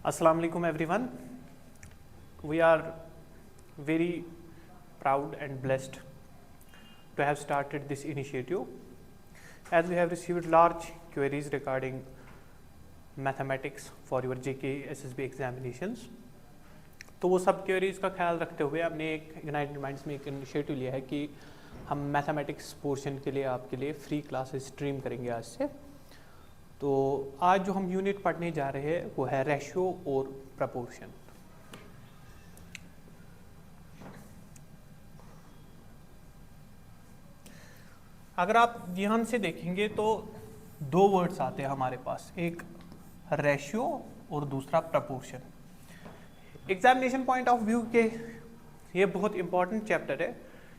Assalamu alaikum everyone. We are very proud and blessed to have started this initiative as we have received large queries regarding mathematics for your JK SSB examinations. तो वो सब queries का ख्याल रखते हुए हमने एक United minds में एक इनिशिएटिव लिया है कि हम मैथमेटिक्स पोर्शन के लिए आपके लिए फ्री क्लासेस स्ट्रीम करेंगे आज से। तो आज जो हम यूनिट पढ़ने जा रहे हैं वो है रेशियो और प्रपोर्शन। अगर आप ध्यान से देखेंगे तो दो वर्ड्स आते हैं हमारे पास, एक रेशियो और दूसरा proportion. Examination point of view के ये बहुत इंपॉर्टेंट चैप्टर है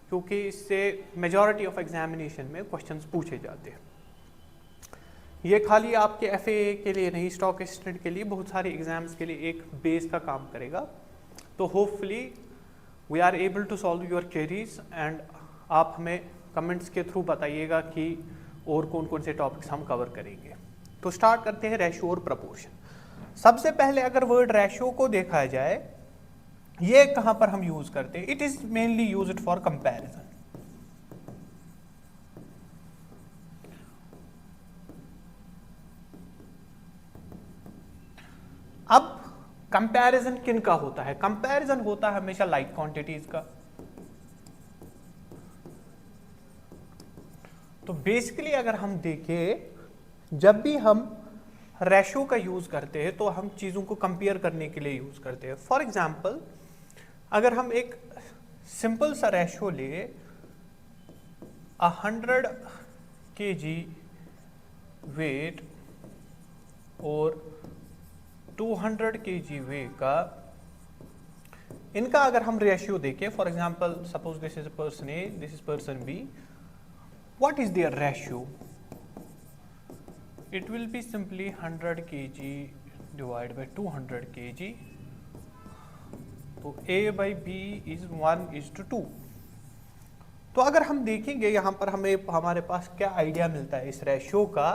क्योंकि इससे मेजॉरिटी ऑफ एग्जामिनेशन में क्वेश्चंस पूछे जाते हैं। ये खाली आपके एफए के लिए नहीं, स्टॉक एक्सचेंज के लिए, बहुत सारे एग्जाम्स के लिए एक बेस का काम करेगा। तो hopefully we are able to solve your queries and आप हमें कमेंट्स के थ्रू बताइएगा कि और कौन कौन से टॉपिक्स हम कवर करेंगे। तो स्टार्ट करते हैं रेशियो और प्रपोर्शन। सबसे पहले अगर वर्ड रेशियो को देखा जाए, ये कहां पर हम यूज करते हैं? It is mainly used for comparison. अब कंपैरिजन किन का होता है? कंपैरिजन होता है हमेशा लाइक क्वांटिटीज का। तो बेसिकली अगर हम देखें, जब भी हम रेशियो का यूज करते हैं तो हम चीजों को कंपेयर करने के लिए यूज करते हैं। फॉर एग्जांपल, अगर हम एक सिंपल सा रेशियो ले 100 kg वेट और 200 kg वेट का, इनका अगर हम रेशियो देखें, for example suppose this is person A, this is person B, what is their ratio? It will be simply 100 kg divided by 200 kg. तो A by B is 1:2। तो अगर हम देखेंगे यहाँ पर हमारे पास क्या आइडिया मिलता है इस रेशियो का।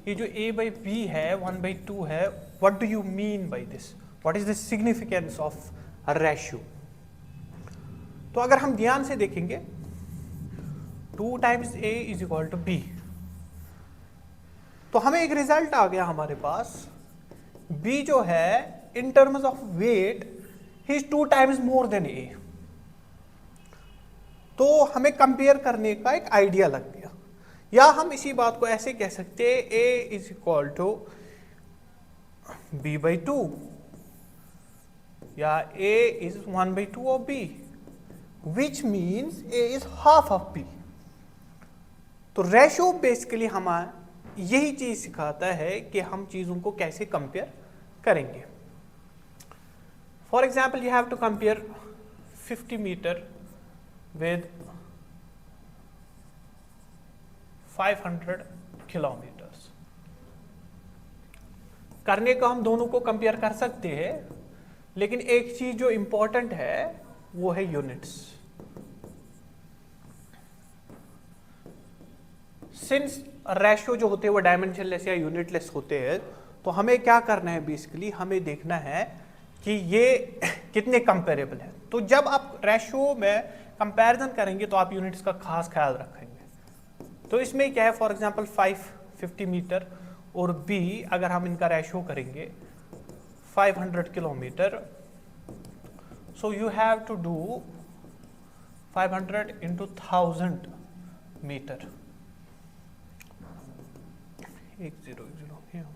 ये जो A by B है 1/2 है, what do you mean by this? What is the significance of a ratio? तो अगर हम ध्यान से देखेंगे, 2 times A is equal to B, तो हमें एक रिजल्ट आ गया हमारे पास। B जो है in terms of weight he is 2 times more than A। तो हमें कंपेयर करने का एक आइडिया लग गया। या हम इसी बात को ऐसे कह सकते हैं, A is equal to B/2 या A is 1/2 of B, which means A is half of B। तो रेशियो बेसिकली हमारा यही चीज सिखाता है कि हम चीजों को कैसे कंपेयर करेंगे। For example, you have to compare 50 metre with 500 kilometres. करने को हम दोनों को कंपेयर कर सकते हैं, लेकिन एक चीज जो इंपॉर्टेंट है वो है यूनिट्स। सिंस रेशियो जो होते हैं वो डायमेंशनलेस या यूनिटलेस होते हैं, तो हमें क्या करना है? बेसिकली हमें देखना है कि ये कितने कंपेरेबल है। तो जब आप रेशियो में कंपैरिजन करेंगे तो आप यूनिट्स का खास ख्याल रखेंगे। तो इसमें क्या है, फॉर एग्जांपल 550 मीटर और B अगर हम इनका रेशियो करेंगे 500 kilometre, so you have to do 500 into 1000 metre. 100 here,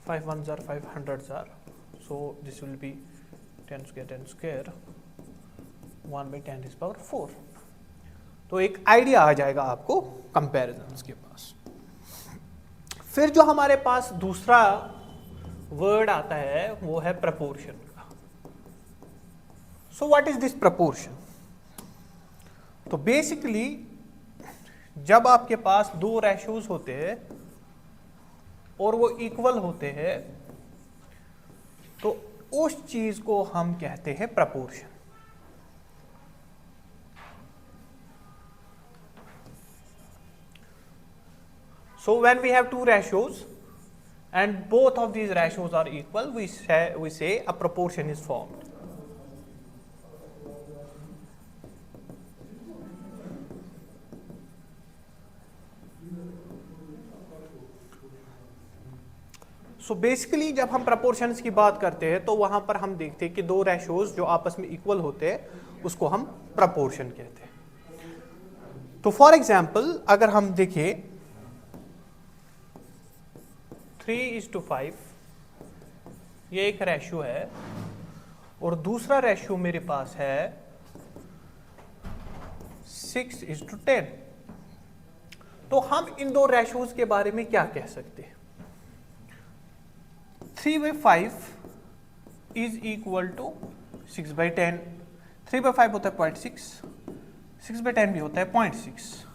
5 1s are 5 100s are, so this will be 10 square 1/10⁴। तो एक आइडिया आ जाएगा आपको कंपैरिजन्स के पास। फिर जो हमारे पास दूसरा वर्ड आता है वो है प्रपोर्शन का। So what is this proportion? तो बेसिकली जब आपके पास दो रेशियोज होते हैं और वो इक्वल होते हैं तो उस चीज को हम कहते हैं proportion. So when we have two ratios, and both of these ratios are equal, we say a proportion is formed. So basically जब हम प्रपोर्शंस की बात करते हैं तो वहां पर हम देखते हैं कि दो रेशोज जो आपस में इक्वल होते हैं उसको हम प्रपोर्शन कहते हैं. तो फॉर एग्जाम्पल अगर हम देखें 3:5 ये एक रेशियो है और दूसरा रेशियो मेरे पास है 6:10. तो हम इन दो रेशियोज के बारे में क्या कह सकते हैं? 3/5 इज इक्वल टू 6/10. 3/5 होता है 0.6, 6/10 भी होता है 0.6.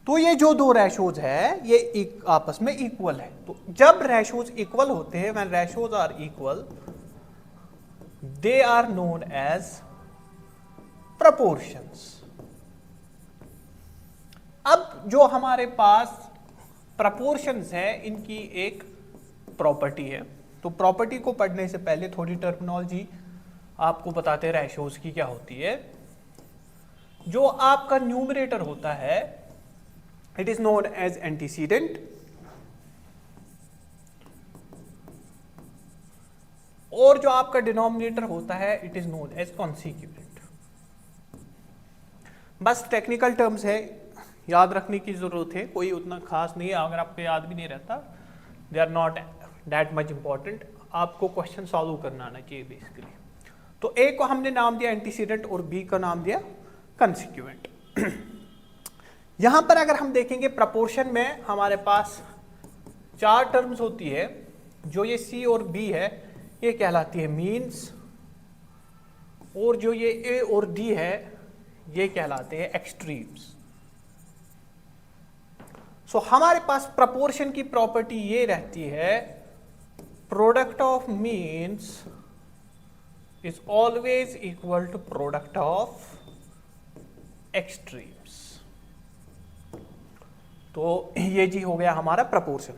तो ये जो दो रेशोज है ये एक आपस में इक्वल है. तो जब रेशोज इक्वल होते हैं, when ratios are equal, they are known as proportions. अब जो हमारे पास प्रपोर्शंस है इनकी एक प्रॉपर्टी है. तो प्रॉपर्टी को पढ़ने से पहले थोड़ी टर्मिनोलॉजी आपको बताते हैं रेशोज की क्या होती है. जो आपका न्यूमरेटर होता है it is known as antecedent और जो आपका डिनोमिनेटर होता है it is known as consequent. बस टेक्निकल टर्म्स है, याद रखने की जरूरत है, कोई उतना खास नहीं है. अगर आपको याद भी नहीं रहता, they are not that much important. आपको क्वेश्चन सॉल्व करना आना चाहिए बेसिकली. तो ए को हमने नाम दिया एंटीसीडेंट और बी का नाम दिया कंसिक्यूएंट. यहां पर अगर हम देखेंगे प्रपोर्शन में हमारे पास चार टर्म्स होती है. जो ये सी और बी है ये कहलाती है मीन्स, और जो ये ए और डी है ये कहलाते हैं एक्सट्रीम्स. सो हमारे पास प्रपोर्शन की प्रॉपर्टी ये रहती है, product of means is always equal to product of extremes. तो ये जी हो गया हमारा proportion.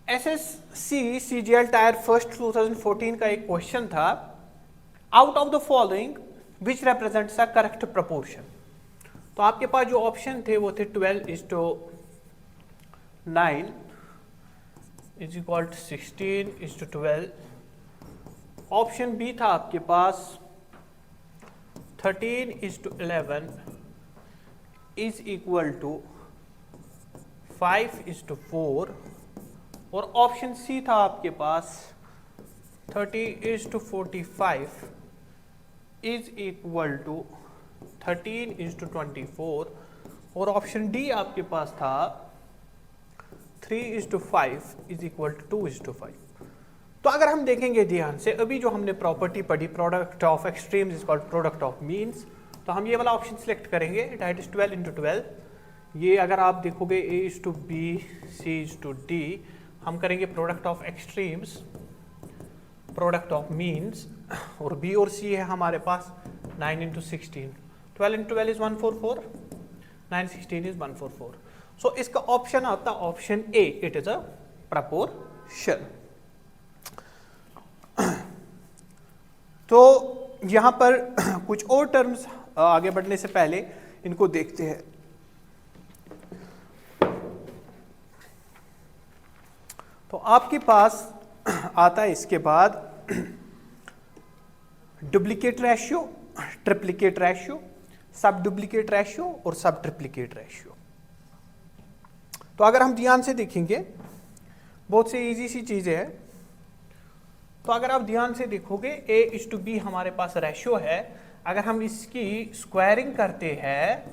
SSC CGL tier first 2014 का एक क्वेश्चन था, out of the following which represents a correct proportion. तो आपके पास जो ऑप्शन थे वो थे 12:9 is equal to 16:12. Option B था आपके पास 13:11 इज इक्वल टू 5:4. और ऑप्शन सी था आपके पास 30:45 इज इक्वल टू 13:24. और ऑप्शन डी आपके पास था 3:5 इज इक्वल टू 2:5. तो अगर हम देखेंगे ध्यान से, अभी जो हमने प्रॉपर्टी पढ़ी product of extremes is called product of means, तो हम ये वाला ऑप्शन सिलेक्ट करेंगे, दैट इज 12:12. ये अगर आप देखोगे A:B, C:D, हम करेंगे product of extremes, product of means, और B और C है हमारे पास 9:16. 12:12 इज 144, 9:16 इज 144. सो इसका ऑप्शन आता option A, it is a proportion. तो यहां पर कुछ और टर्म्स आगे बढ़ने से पहले इनको देखते हैं. तो आपके पास आता है इसके बाद डुप्लीकेट रेशियो, ट्रिप्लीकेट रेशियो, सब डुप्लीकेट रेशियो और सब ट्रिप्लीकेट रेशियो. तो अगर हम ध्यान से देखेंगे बहुत सी इजी सी चीजें हैं. तो अगर आप ध्यान से देखोगे A:B हमारे पास रेशियो है, अगर हम इसकी स्क्वायरिंग करते हैं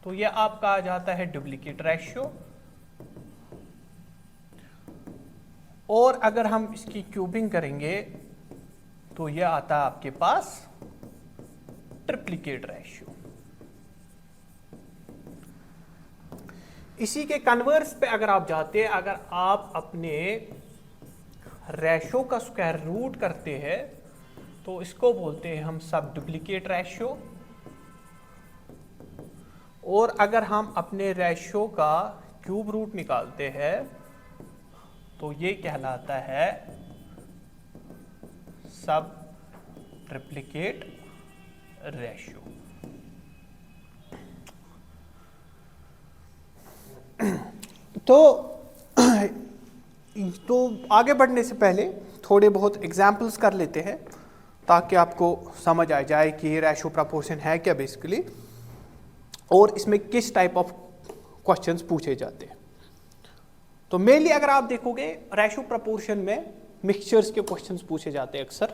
तो यह आपका आ जाता है डुप्लीकेट रेशियो, और अगर हम इसकी क्यूबिंग करेंगे तो यह आता है आपके पास ट्रिप्लीकेट रेशियो. इसी के कन्वर्स पे अगर आप जाते हैं, अगर आप अपने रेशियो का स्क्वायर रूट करते हैं तो इसको बोलते हैं हम सब डुप्लीकेट रेशियो. और अगर हम अपने रेशियो का क्यूब रूट निकालते हैं तो ये कहलाता है सब ट्रिप्लिकेट रेशियो। तो आगे बढ़ने से पहले थोड़े बहुत एग्जाम्पल्स कर लेते हैं ताकि आपको समझ आ जाए कि ये रेशियो प्रपोर्शन है क्या बेसिकली, और इसमें किस टाइप ऑफ क्वेश्चंस पूछे जाते हैं। तो मेनली अगर आप देखोगे रेशियो प्रपोर्शन में मिक्सचर्स के क्वेश्चंस पूछे जाते हैं अक्सर,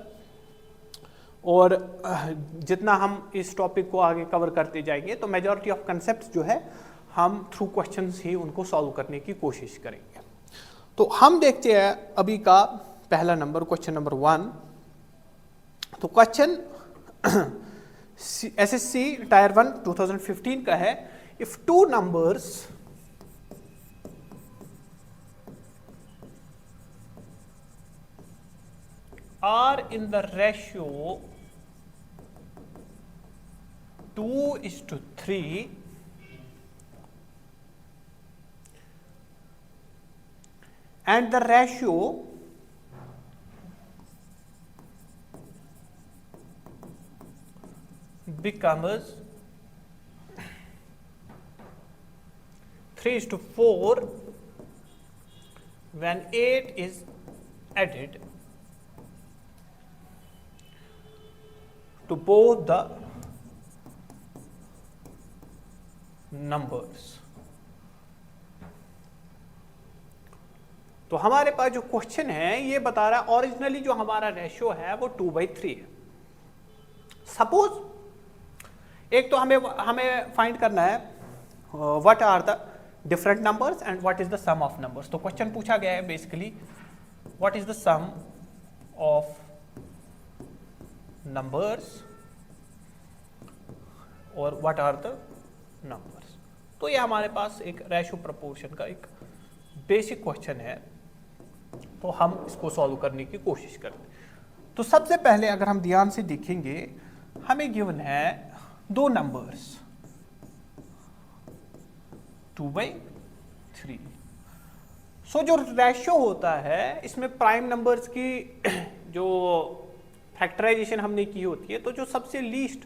और जितना हम इस टॉपिक को आगे कवर करते जाएंगे तो मेजॉरिटी ऑफ कंसेप्ट जो है हम थ्रू क्वेश्चंस ही उनको सॉल्व करने की कोशिश करेंगे। तो हम देखते हैं अभी का पहला नंबर, क्वेश्चन नंबर 1। तो क्वेश्चन एसएससी टायर 1 2015 का है। If two numbers are in the ratio 2:3 and the ratio becomes 3:4 when 8 is added to both the numbers। तो हमारे पास जो क्वेश्चन है ये बता रहा है ओरिजिनली जो हमारा रेशियो है वो 2/3 है। सपोज एक तो हमें फाइंड करना है what are the different numbers and what is the sum of numbers. तो क्वेश्चन पूछा गया है basically what is the sum of numbers और व्हाट आर द नंबर्स। तो ये हमारे पास एक रेशियो प्रपोर्शन का एक बेसिक क्वेश्चन है, तो हम इसको सॉल्व करने की कोशिश करते हैं। तो सबसे पहले अगर हम ध्यान से देखेंगे हमें गिवन है दो नंबर्स 2/3। सो जो रेशियो होता है इसमें प्राइम नंबर्स की जो फैक्टराइजेशन हमने की होती है, तो जो सबसे लीस्ट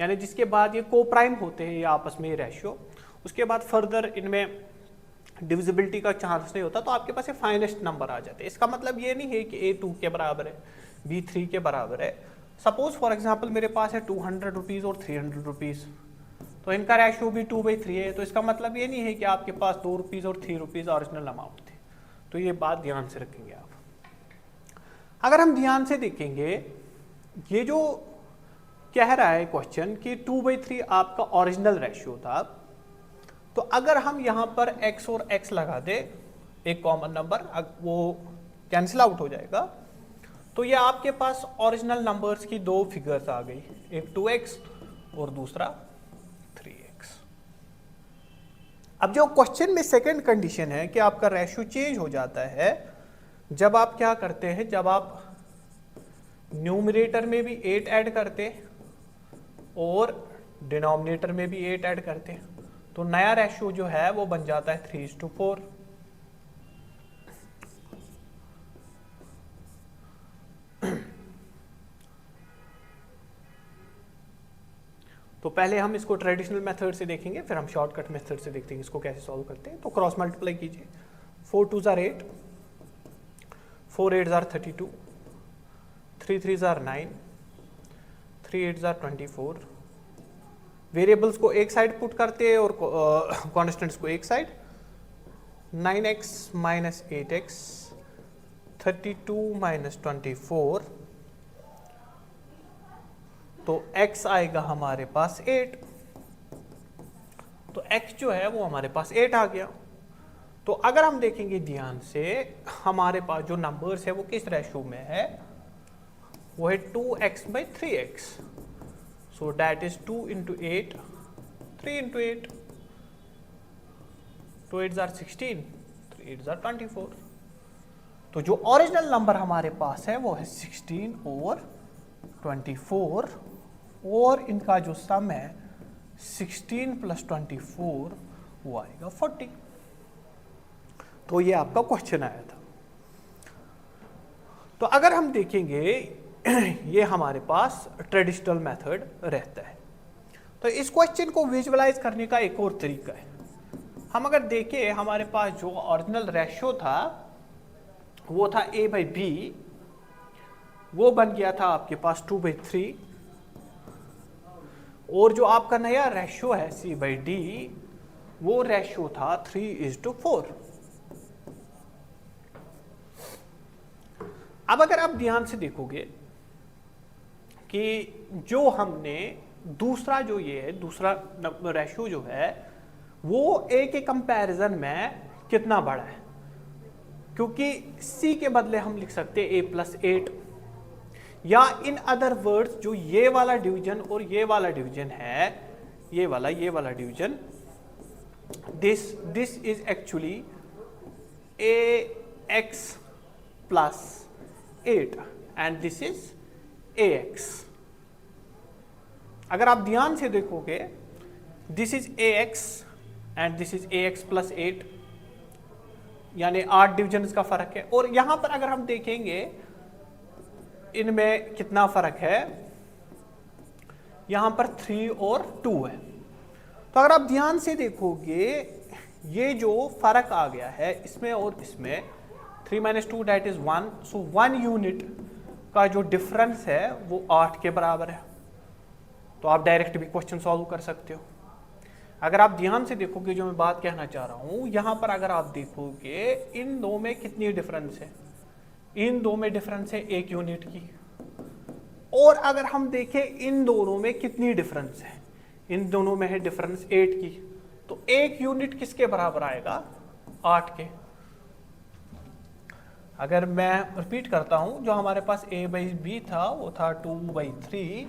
यानी जिसके बाद ये को प्राइम होते हैं ये आपस में रेशियो, उसके बाद फर्दर इनमें डिविजिबिलिटी का चांस नहीं होता, तो आपके पास ये फाइनेस्ट नंबर आ जाते हैं। इसका मतलब ये नहीं है कि A 2 के बराबर है, B 3 के बराबर है। सपोज फॉर एग्जांपल मेरे पास है 200 रुपीज़ और 300 रुपीज़, तो इनका रेशियो भी 2/3 है। तो इसका मतलब ये नहीं है कि आपके पास 2 रुपीज़ और 3 रुपीज़ ओरिजिनल अमाउंट थे। तो ये बात ध्यान से रखेंगे आप। अगर हम ध्यान से देखेंगे ये जो कह रहा है क्वेश्चन कि 2/3 आपका ओरिजिनल रेशियो था, तो अगर हम यहाँ पर x और x लगा दे एक कॉमन नंबर, वो कैंसिल आउट हो जाएगा, तो ये आपके पास ओरिजिनल नंबर्स की दो फिगर्स आ गई, एक 2x और दूसरा 3x। अब जो क्वेश्चन में सेकंड कंडीशन है कि आपका रेशियो चेंज हो जाता है जब आप क्या करते हैं, जब आप न्यूमरेटर में भी 8 ऐड करते और डिनोमिनेटर में भी 8 ऐड करते हैं, तो नया रेशियो जो है वो बन जाता है 3:4। तो पहले हम इसको ट्रेडिशनल मेथड से देखेंगे, फिर हम शॉर्टकट मेथड से देखते हैं इसको कैसे सॉल्व करते हैं। तो क्रॉस मल्टीप्लाई कीजिए, 4 2s are 8, 4 8s are 32, 3 3s are 9, 3 8s are 24। Variables को एक साइड पुट करते हैं और कॉन्स्टेंट्स को एक side. 9x minus 8x, 32 minus 24, तो x आएगा हमारे पास 8। तो x जो है वो हमारे पास 8 आ गया। तो अगर हम देखेंगे ध्यान से हमारे पास जो नंबर्स है वो किस रेशियो में है, वो है 2x/3x। So that is 2 into 8, 3 into 8, 2 8s are 16, 3 8s are 24। तो जो ओरिजिनल नंबर हमारे पास है वो है 16 और 24, और इनका जो सम है 16 + 24 वो आएगा 40। तो ये आपका क्वेश्चन आया था। तो अगर हम देखेंगे ये हमारे पास ट्रेडिशनल मेथड रहता है। तो इस क्वेश्चन को विजुअलाइज करने का एक और तरीका है। हम अगर देखें हमारे पास जो ओरिजिनल रेशियो था वो था a/b, वो बन गया था आपके पास 2/3, और जो आपका नया रेशियो है c/d वो रेशियो था 3:4। अब अगर आप ध्यान से देखोगे कि जो हमने दूसरा जो ये है दूसरा रेशियो जो है वो a के कंपैरिजन में कितना बड़ा है, क्योंकि c के बदले हम लिख सकते हैं a+8, या इन अदर वर्ड्स जो ये वाला डिवीजन और ये वाला डिवीजन है, ये वाला division, this is actually ax+8 and this is ax। अगर आप ध्यान से देखोगे this is ax and this is ax+8, यानी 8 डिविजन्स का फर्क है। और यहां पर अगर हम देखेंगे इनमें कितना फर्क है, यहां पर 3 और 2 है। तो अगर आप ध्यान से देखोगे ये जो फर्क आ गया है इसमें और इसमें, 3 - 2 दैट इज 1, सो 1 यूनिट का जो डिफरेंस है वो 8 के बराबर है। तो आप डायरेक्ट भी क्वेश्चन सॉल्व कर सकते हो। अगर आप ध्यान से देखोगे जो मैं बात कहना चाह रहा हूं, यहां पर अगर आप देखोगे इन दो में कितनी डिफरेंस है, इन दो में डिफरेंस है 1 यूनिट की। और अगर हम देखें इन दोनों में कितनी डिफरेंस है, इन दोनों में है डिफरेंस 8 की, तो 1 यूनिट किसके बराबर आएगा, 8 के। अगर मैं रिपीट करता हूं, जो हमारे पास a/b था वो था 2/3,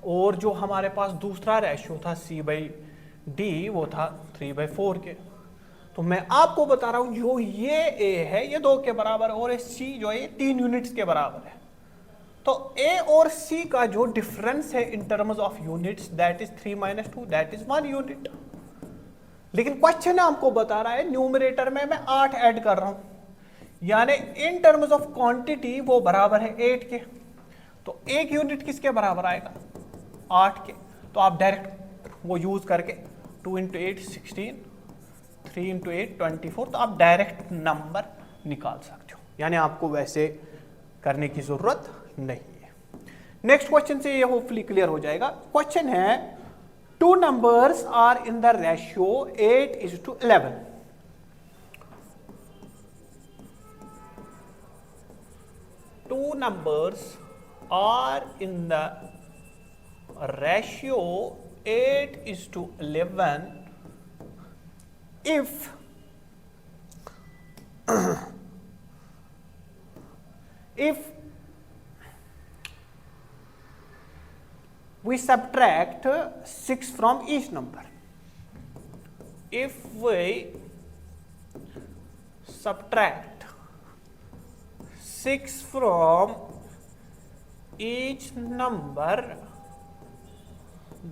और जो हमारे पास दूसरा रेशियो था c/d वो था 3/4 के। तो मैं आपको बता रहा हूं जो ये a है ये 2 के बराबर है, और c जो है ये 3 यूनिट्स के बराबर है। तो a और c का जो डिफरेंस है in terms of units that is 3 - 2 that is 1 unit. लेकिन क्वेश्चन आपको बता रहा है न्यूमरेटर में मैं 8 ऐड कर रहा हूं, यानी इन टर्म्स ऑफ क्वांटिटी वो बराबर है 8 के। तो 1 यूनिट किसके बराबर आएगा, 8 के। तो आप डायरेक्ट वो यूज करके 2 × 8 16, 3 × 8 24, तो आप डायरेक्ट नंबर निकाल सकते हो, यानी आपको वैसे करने की जरूरत नहीं है। नेक्स्ट क्वेश्चन से ये होपफुली क्लियर हो जाएगा। क्वेश्चन है 2 numbers are in the ratio 8:11. 2 numbers are in the ratio 8:11 if we subtract 6 from each number. If we subtract 6 from each number,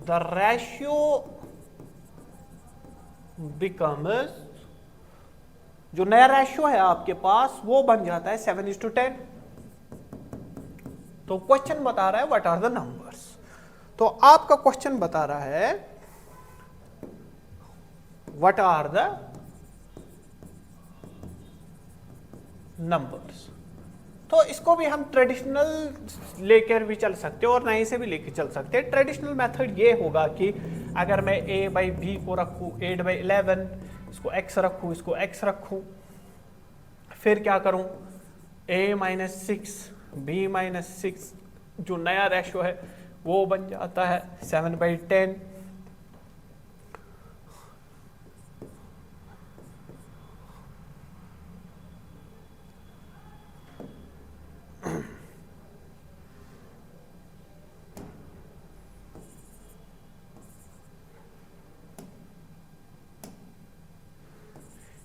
the ratio becomes, जो नया रेशियो है आपके पास वो बन जाता है 7:10। तो क्वेश्चन बता रहा है व्हाट आर द नंबर्स। तो आपका क्वेश्चन बता रहा है व्हाट आर द नंबर्स। तो इसको भी हम ट्रेडिशनल लेकर भी चल सकते हैं और नए से भी लेकर चल सकते हैं। ट्रेडिशनल मेथड ये होगा कि अगर मैं a/b को रखूं 8/11, इसको x रखूं, इसको x रखूं, फिर क्या करूं a - 6 b - 6, जो नया रेशियो है वो बन जाता है 7/10।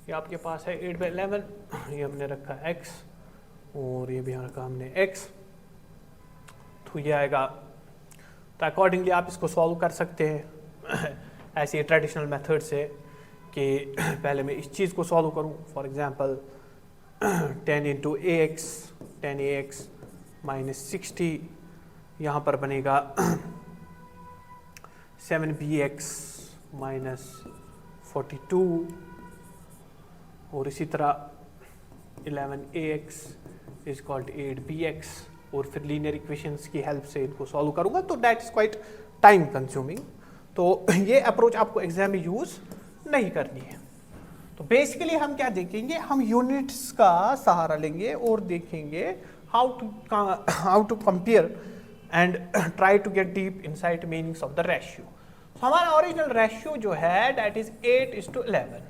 ये आपके पास है 8/11, ये हमने रखा x और ये भी रखा हमने x, तो ये आएगा। तो अकॉर्डिंगली आप इसको सॉल्व कर सकते हैं ऐसे ट्रेडिशनल मेथड से कि पहले मैं इस चीज़ को सॉल्व करूं, for example 10 into A x, 10ax minus 60, यहाँ पर बनेगा 7bx माइनस 42, और इसी तरह 11ax इज कॉल्ड 8bx, और फिर लीनियर इक्वेशंस की हेल्प से इनको सॉल्व करूंगा, तो that is quiet time consuming. तो ये अप्रोच आपको एग्जाम में यूज नहीं करनी है। तो बेसिकली हम क्या देखेंगे, हम यूनिट्स का सहारा लेंगे और देखेंगे how to compare and try to get deep insight meanings of the ratio. हमारा ओरिजिनल रेशियो जो है दैट इज 8:11।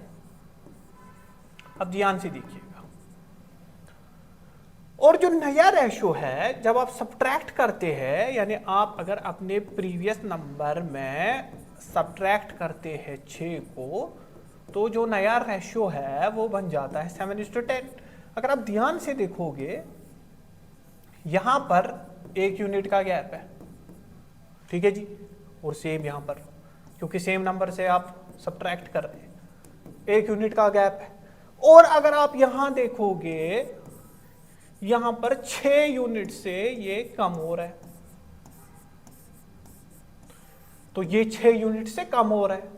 अब ध्यान से देखिएगा, और जो नया रेशियो है जब आप सब्ट्रैक्ट करते हैं, यानी आप अगर अपने प्रीवियस नंबर में सब्ट्रैक्ट करते हैं 6 को, तो जो नया रेशियो है वो बन जाता है 7:10। अगर आप ध्यान से देखोगे यहां पर 1 यूनिट का गैप है, ठीक है जी, और सेम यहां पर, क्योंकि सेम नंबर से आप सब्ट्रैक्ट कर रहे हैं, 1 यूनिट का गैप है। और अगर आप यहां देखोगे यहां पर 6 यूनिट से ये कम हो रहा है, तो ये 6 यूनिट से कम हो रहा है।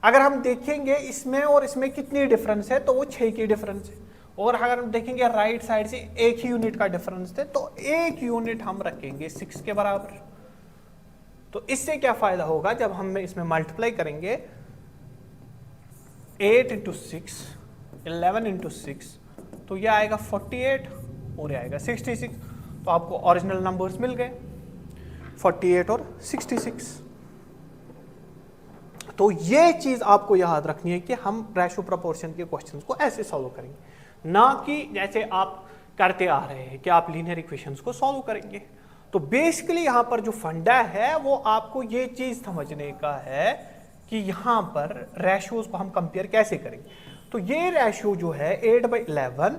अगर हम देखेंगे इसमें और इसमें कितनी डिफरेंस है, तो वो 6 की डिफरेंस है। और अगर हम देखेंगे राइट साइड से 1 ही यूनिट का डिफरेंस है, तो 1 यूनिट हम रखेंगे 6 के बराबर। तो इससे क्या फायदा होगा, जब हम इसमें मल्टीप्लाई करेंगे 8 इंटू 6, 11 इंटू 6, तो यह आएगा 48 और यह आएगा 66। तो आपको ओरिजिनल नंबर्स मिल गए 48 और 66। तो ये चीज आपको याद रखनी है कि हम रेशियो प्रोपोर्शन के क्वेश्चंस को ऐसे सॉल्व करेंगे, ना कि जैसे आप करते आ रहे हैं कि आप लीनियर इक्वेशंस को सॉल्व करेंगे। तो बेसिकली यहां पर जो फंडा है वो आपको ये चीज समझने का है कि यहां पर रेशियोज को हम कंपेयर कैसे करेंगे। तो ये रेशियो जो है 8/11,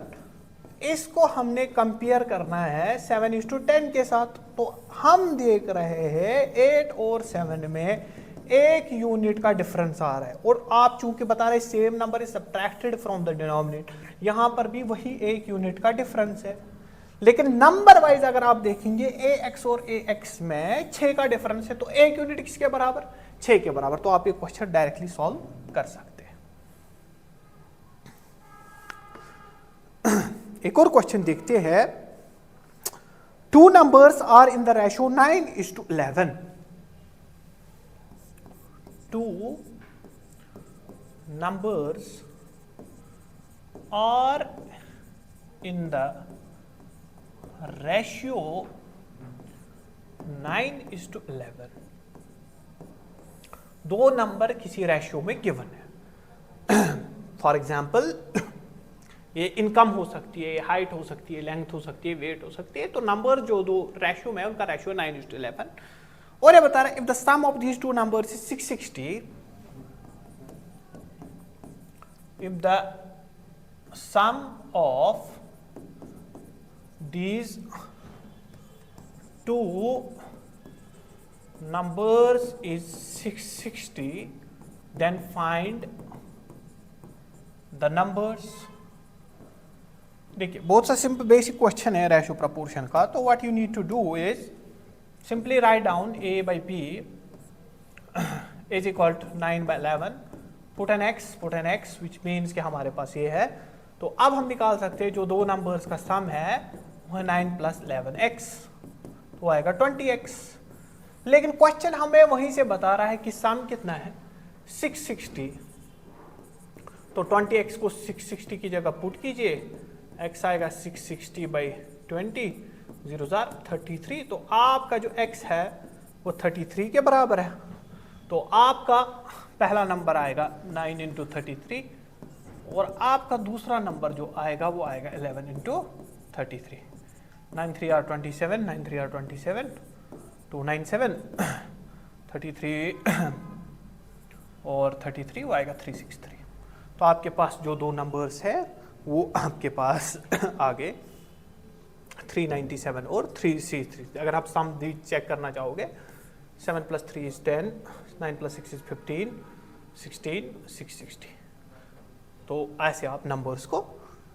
इसको हमने कंपेयर करना है 7:10 के साथ। तो हम देख रहे हैं 8 और 7 में 1 यूनिट का डिफरेंस आ रहा है, और आप चूंकि बता रहे same number is subtracted from the denominator, यहां पर भी वही 1 यूनिट का डिफरेंस है। लेकिन नंबर वाइज अगर आप देखेंगे ax और ax में 6 का डिफरेंस है, तो 1 यूनिट किसके बराबर, 6 के बराबर। तो आप ये क्वेश्चन डायरेक्टली सॉल्व कर सकते हैं। एक और क्वेश्चन देखते हैं। 2 numbers are in the ratio 9:11। 2 numbers are in the ratio 9:11। 2 number किसी रेशियो में गिवन है। फॉर एग्जाम्पल ये इनकम हो सकती है, हाइट हो सकती है, लेंथ हो सकती है, वेट हो सकती है। तो नंबर जो 2 रेशियो में है उनका रेशियो 9:11। और ये बता रहा है if the sum of these 2 numbers is 660, if the sum of these 2 numbers is 660, then find the numbers। देखिए बहुत सा सिंपल बेसिक क्वेश्चन है रेशियो प्रोपोर्शन का। तो what you need to do is simply write down a/b is equal to 9/11, put an x which means कि हमारे पास ये है। तो अब हम निकाल सकते हैं जो 2 नंबर्स का सम है वह 9 + 11x, तो आएगा 20x। लेकिन क्वेश्चन हमें वहीं से बता रहा है कि सम कितना है 660। तो 20x को 660 की जगह पुट कीजिए, x आएगा 660/20, 0 तो आपका जो x है वो 33 के बराबर है। तो आपका पहला नंबर आएगा 9 × 33, और आपका दूसरा नंबर जो आएगा वो आएगा 11 × 33। 9 3 are 27, 9 3 are 27, 297, 33 और 33 वो आएगा 363। तो आपके पास जो 2 नंबर्स है वो आपके पास आगे 397 और 363। अगर आप सम चेक करना चाहोगे 7 + 3 is 10, 9 + 6 is 15, 16, 660। तो ऐसे आप नंबर्स को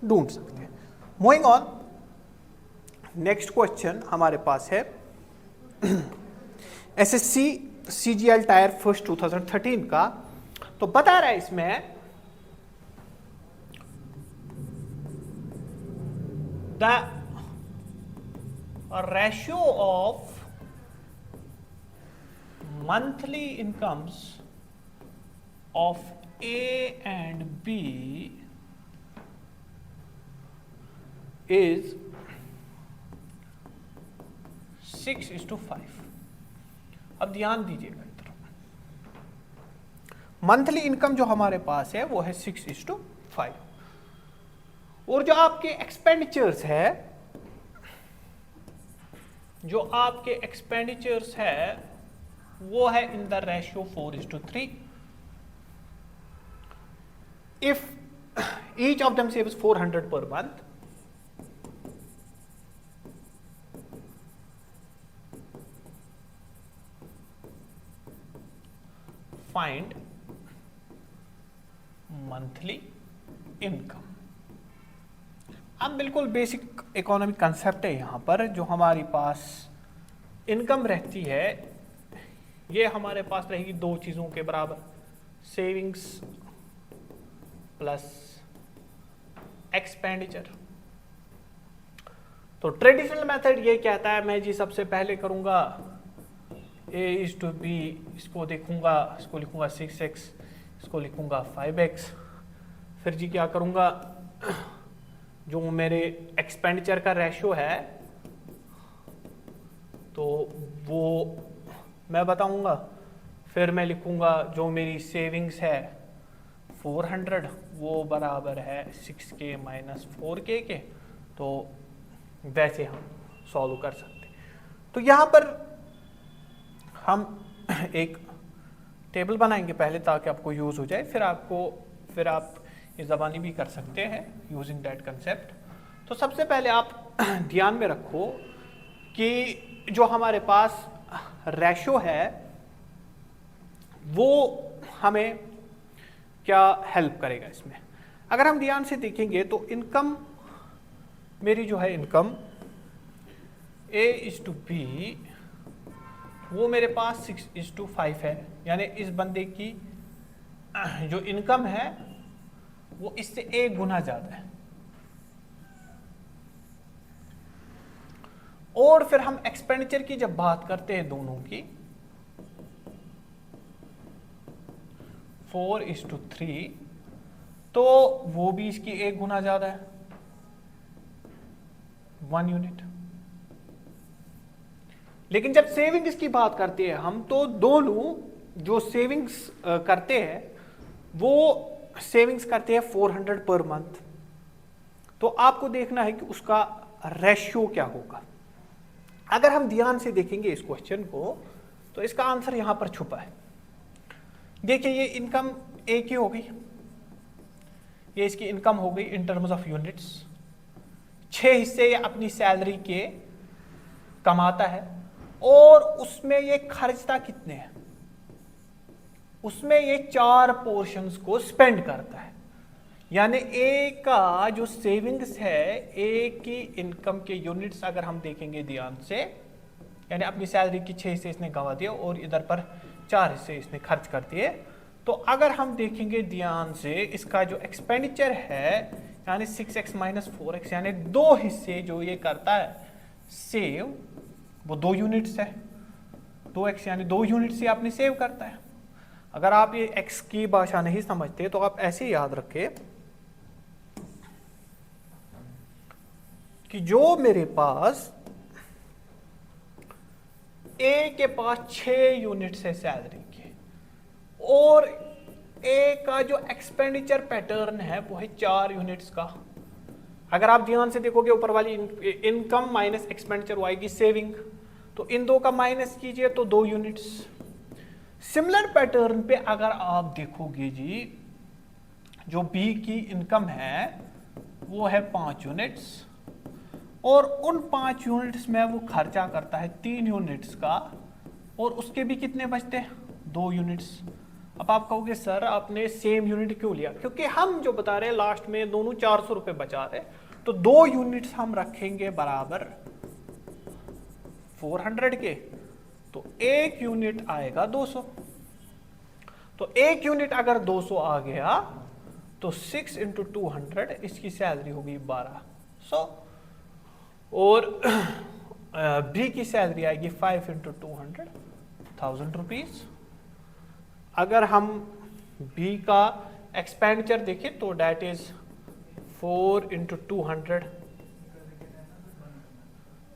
ढूंढ सकते हैं। मूविंग ऑन, नेक्स्ट क्वेश्चन हमारे पास है एसएससी सीजीएल टायर फर्स्ट 2013 का। तो बता रहा है इसमें the ratio of monthly incomes of A and B is 6:5। अब ध्यान दीजिएगा इधर, मंथली इनकम जो हमारे पास है वो है 6:5, और जो आपके एक्सपेंडिचर्स है, जो आपके एक्सपेंडिचर्स है वो है इन the ratio 4:3। If each of them saves 400 per month, find monthly income. अब बिल्कुल बेसिक इकोनॉमिक कंसेप्ट है यहां पर। जो हमारी पास इनकम रहती है ये हमारे पास रहेगी दो चीजों के बराबर, सेविंग्स प्लस एक्सपेंडिचर। तो ट्रेडिशनल मेथड ये कहता है मैं जी सबसे पहले करूंगा A:B, इसको देखूंगा, इसको लिखूंगा 6x, इसको लिखूंगा 5x। फिर जी क्या करूंगा, जो मेरे एक्सपेंडिचर का रेशियो है तो वो मैं बताऊंगा। फिर मैं लिखूंगा जो मेरी सेविंग्स है 400, वो बराबर है 6k माइनस 4k के। तो वैसे हम सॉल्व कर सकते हैं। तो यहाँ पर हम एक टेबल बनाएंगे पहले ताकि आपको यूज हो जाए, फिर आप ये ज़बानी भी कर सकते हैं यूजिंग दैट कंसेप्ट। तो सबसे पहले आप ध्यान में रखो कि जो हमारे पास रेशो है वो हमें क्या हेल्प करेगा इसमें। अगर हम ध्यान से देखेंगे तो इनकम मेरी जो है इनकम A:B वो मेरे पास 6:5 है, यानी इस बंदे की जो इनकम है वो इससे 1 गुना ज्यादा है। और फिर हम एक्सपेंडिचर की जब बात करते हैं दोनों की 4:3, तो वो भी इसकी 1 गुना ज्यादा है, 1 यूनिट। लेकिन जब सेविंग्स की बात करते हैं हम, तो दोनों जो सेविंग्स करते हैं वो सेविंग्स करते हैं 400 पर मंथ। तो आपको देखना है कि उसका रेशियो क्या होगा। अगर हम ध्यान से देखेंगे इस क्वेश्चन को तो इसका आंसर यहां पर छुपा है। देखिए ये इनकम एक ही हो गई, ये इसकी इनकम हो गई इन टर्म्स ऑफ यूनिट्स। 6 हिस्से ये अपनी सैलरी के कमाता है और उसमें ये खर्चता कितने हैं, उसमें ये 4 पोर्शंस को स्पेंड करता है। यानी ए का जो सेविंग्स है, ए की इनकम के यूनिट्स अगर हम देखेंगे ध्यान से, यानी अपनी सैलरी की 6 हिस्से इसने गंवा दिया और इधर पर 4 हिस्से इसने खर्च कर दिए। तो अगर हम देखेंगे ध्यान से इसका जो एक्सपेंडिचर है यानी 6x माइनस 4x, यानी 2 हिस्से जो ये करता है सेव, वो 2 यूनिट्स है। 2x यानी 2 यूनिट्स से आपने सेव करता है। अगर आप ये x की भाषा नहीं समझते तो आप ऐसे याद रखें कि जो मेरे पास A के पास 6 यूनिट्स है सैलरी के और A का जो एक्सपेंडिचर पैटर्न है वो है 4 यूनिट्स का। अगर आप ध्यान से देखोगे ऊपर वाली इनकम माइनस एक्सपेंडिचर वो आएगी सेविंग, तो इन दो का माइनस कीजिए तो 2 यूनिट्स। सिमिलर पैटर्न पे अगर आप देखोगे जी जो B की इनकम है वो है 5 यूनिट्स और उन 5 यूनिट्स में वो खर्चा करता है 3 यूनिट्स का और उसके भी कितने बचते हैं 2 यूनिट्स। अब आप कहोगे सर आपने सेम यूनिट क्यों लिया, क्योंकि हम जो बता रहे हैं लास्ट में दोनों 400 रुपये बचा रहे, तो 2 यूनिट्स हम रखेंगे बराबर 400 के, तो 1 यूनिट आएगा 200। तो 1 यूनिट अगर 200 आ गया तो 6 × 200 इसकी सैलरी होगी 1200, और बी की सैलरी आएगी 5 × 200 1000 रुपीज। अगर हम बी का एक्सपेंडिचर देखें तो डेट इज 4 × 200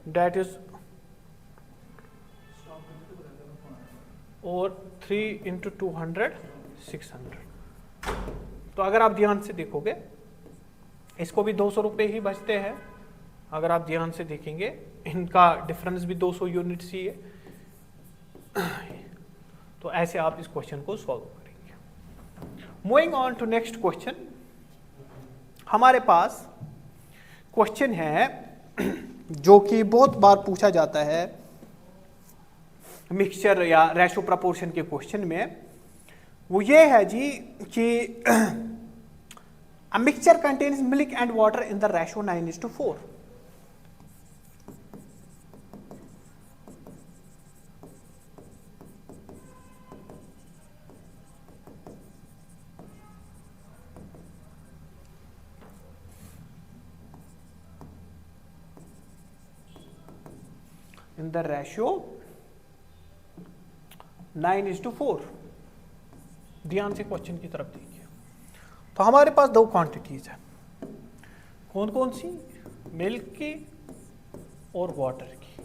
डेट इज, और 3 × 200 600। तो अगर आप ध्यान से देखोगे इसको भी 200 रुपये ही बचते हैं। अगर आप ध्यान से देखेंगे इनका डिफरेंस भी 200 यूनिट्स ही है। तो ऐसे आप इस क्वेश्चन को सॉल्व करेंगे। Moving on to next question, हमारे पास क्वेश्चन है जो कि बहुत बार पूछा जाता है मिक्सचर या रेशो प्रपोर्शन के क्वेश्चन में। वो ये है जी कि a mixture contains milk and water in the ratio 9:4. In the ratio 9:4। ध्यान से क्वेश्चन की तरफ देखिए। तो हमारे पास 2 क्वांटिटीज है, कौन कौन सी, मिल्क की और वाटर की,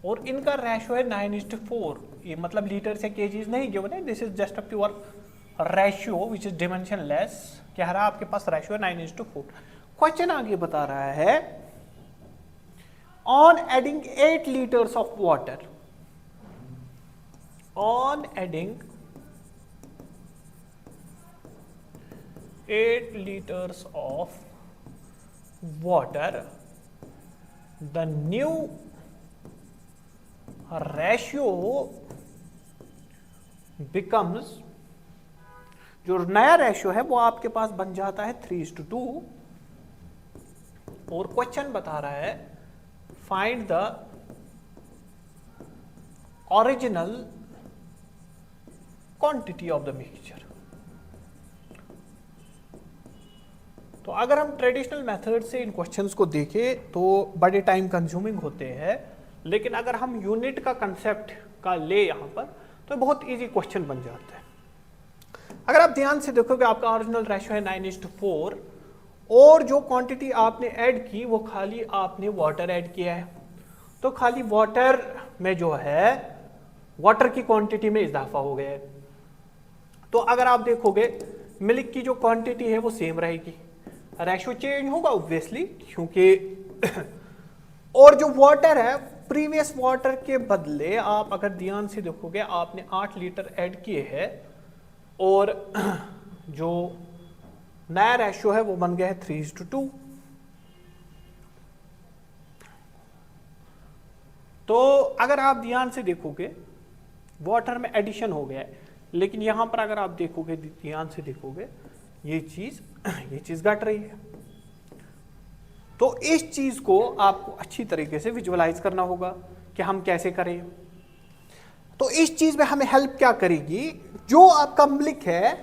और इनका रेशो है 9:4। ये मतलब लीटर से केजीज नहीं गिवन है, this is just a pure ratio which is dimensionless. कह रहा है आपके पास रेशियो है 9:4। क्वेश्चन आगे बता रहा है on adding 8 liters of water, on adding 8 liters of water, the new ratio becomes, जो नया रेशियो है वो आपके पास बन जाता है 3:2। और क्वेश्चन बता रहा है find the original quantity of the mixture. तो अगर हम ट्रेडिशनल मेथड से इन क्वेश्चंस को देखें तो बड़े टाइम कंज्यूमिंग होते हैं, लेकिन अगर हम यूनिट का कंसेप्ट का ले यहाँ पर तो बहुत इजी क्वेश्चन बन जाता है। अगर आप ध्यान से देखोगे आपका ओरिजिनल रेशियो है 9:4, और जो क्वांटिटी आपने ऐड की वो खाली आपने वाटर ऐड किया है, तो खाली वाटर में जो है वाटर की क्वांटिटी में इजाफा हो गया है। तो अगर आप देखोगे मिल्क की जो क्वांटिटी है वो सेम रहेगी, रेशियो चेंज होगा ऑब्वियसली क्योंकि और जो वाटर है प्रीवियस वाटर के बदले आप अगर ध्यान से देखोगे आपने 8 लीटर ऐड किए हैं, और जो नया रेशियो है वो बन गया है 3:2। तो अगर आप ध्यान से देखोगे वाटर में एडिशन हो गया है, लेकिन यहां पर अगर आप देखोगे ध्यान से देखोगे ये चीज घट रही है। तो इस चीज को आपको अच्छी तरीके से विजुअलाइज करना होगा कि हम कैसे करें। तो इस चीज में हमें हेल्प क्या करेगी, जो आपका मिल्क है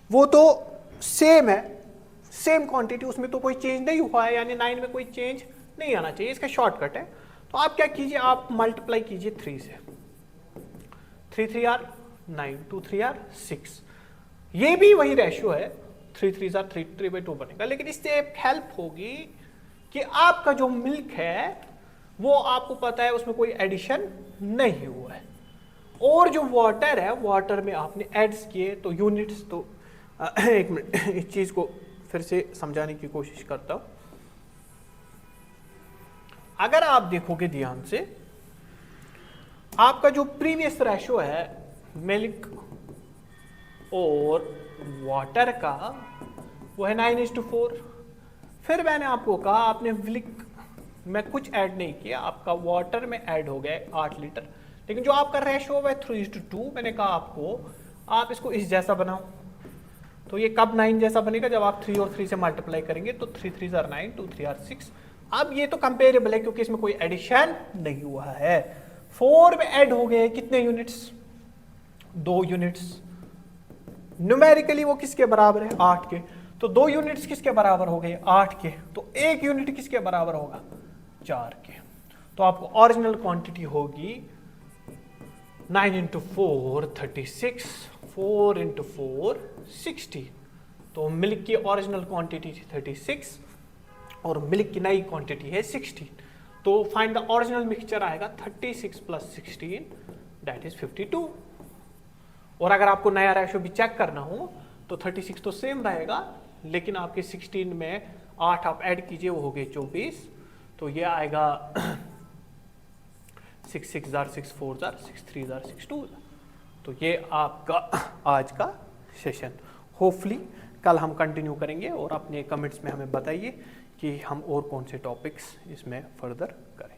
वो तो सेम है, सेम क्वांटिटी, उसमें तो कोई चेंज नहीं हुआ है, यानी 9 में कोई चेंज नहीं आना चाहिए, इसका शॉर्टकट है। तो आप क्या कीजिए, आप मल्टीप्लाई कीजिए 3 से, 3 3 आर 9, 2 3 आर 6। ये भी वही रेशियो है, 3 3 आर 3/2 बनेगा, लेकिन इससे एक हेल्प होगी कि आपका जो मिल्क है वो आपको पता है उसमें कोई एडिशन नहीं हुआ है, और जो वाटर है वाटर में आपने एड्स किए। तो यूनिट्स तो एक मिनट इस चीज को फिर से समझाने की कोशिश करता हूं। अगर आप देखोगे ध्यान से आपका जो प्रीवियस रेशियो है मिल्क और वाटर का वो है 9:4। फिर मैंने आपको कहा आपने मिल्क में कुछ ऐड नहीं किया, आपका वाटर में ऐड हो गया 8 लीटर, लेकिन जो आपका रेशियो है 3:2। मैंने कहा आपको आप इसको इस जैसा बनाओ, तो ये कब 9 जैसा बनेगा, जब आप 3 और 3 से मल्टीप्लाई करेंगे, तो 3 3 आर 9, 2 3 आर 6। अब ये तो कंपेरेबल है क्योंकि इसमें कोई एडिशन नहीं हुआ है। 4 में ऐड हो गए कितने यूनिट्स, 2 यूनिट्स। न्यूमेरिकली वो किसके बराबर है, 8 के। तो 2 यूनिट्स किसके बराबर हो गए, 8 के। तो 1 यूनिट किसके बराबर होगा, 4 के। तो आपको ओरिजिनल क्वांटिटी होगी 9 इंटू 4 36, 4 इंटू 4 60। तो मिल्क की ओरिजिनल क्वांटिटी थी 36 और मिल्क की नई क्वांटिटी है 16। तो फाइंड द ओरिजिनल मिक्सचर आएगा 36 प्लस 16 दैट इज 52। और अगर आपको नया रेशो भी चेक करना हो तो 36 तो सेम रहेगा, लेकिन आपके 16 में 8 आप ऐड कीजिए, वो हो गए 24। तो ये आएगा 6 6 जार 6 4 जार 6 3 जार 6 2। तो ये आपका आज का सेशन। होपफुली कल हम कंटिन्यू करेंगे और अपने कमेंट्स में हमें बताइए कि हम और कौन से टॉपिक्स इसमें फर्दर करें।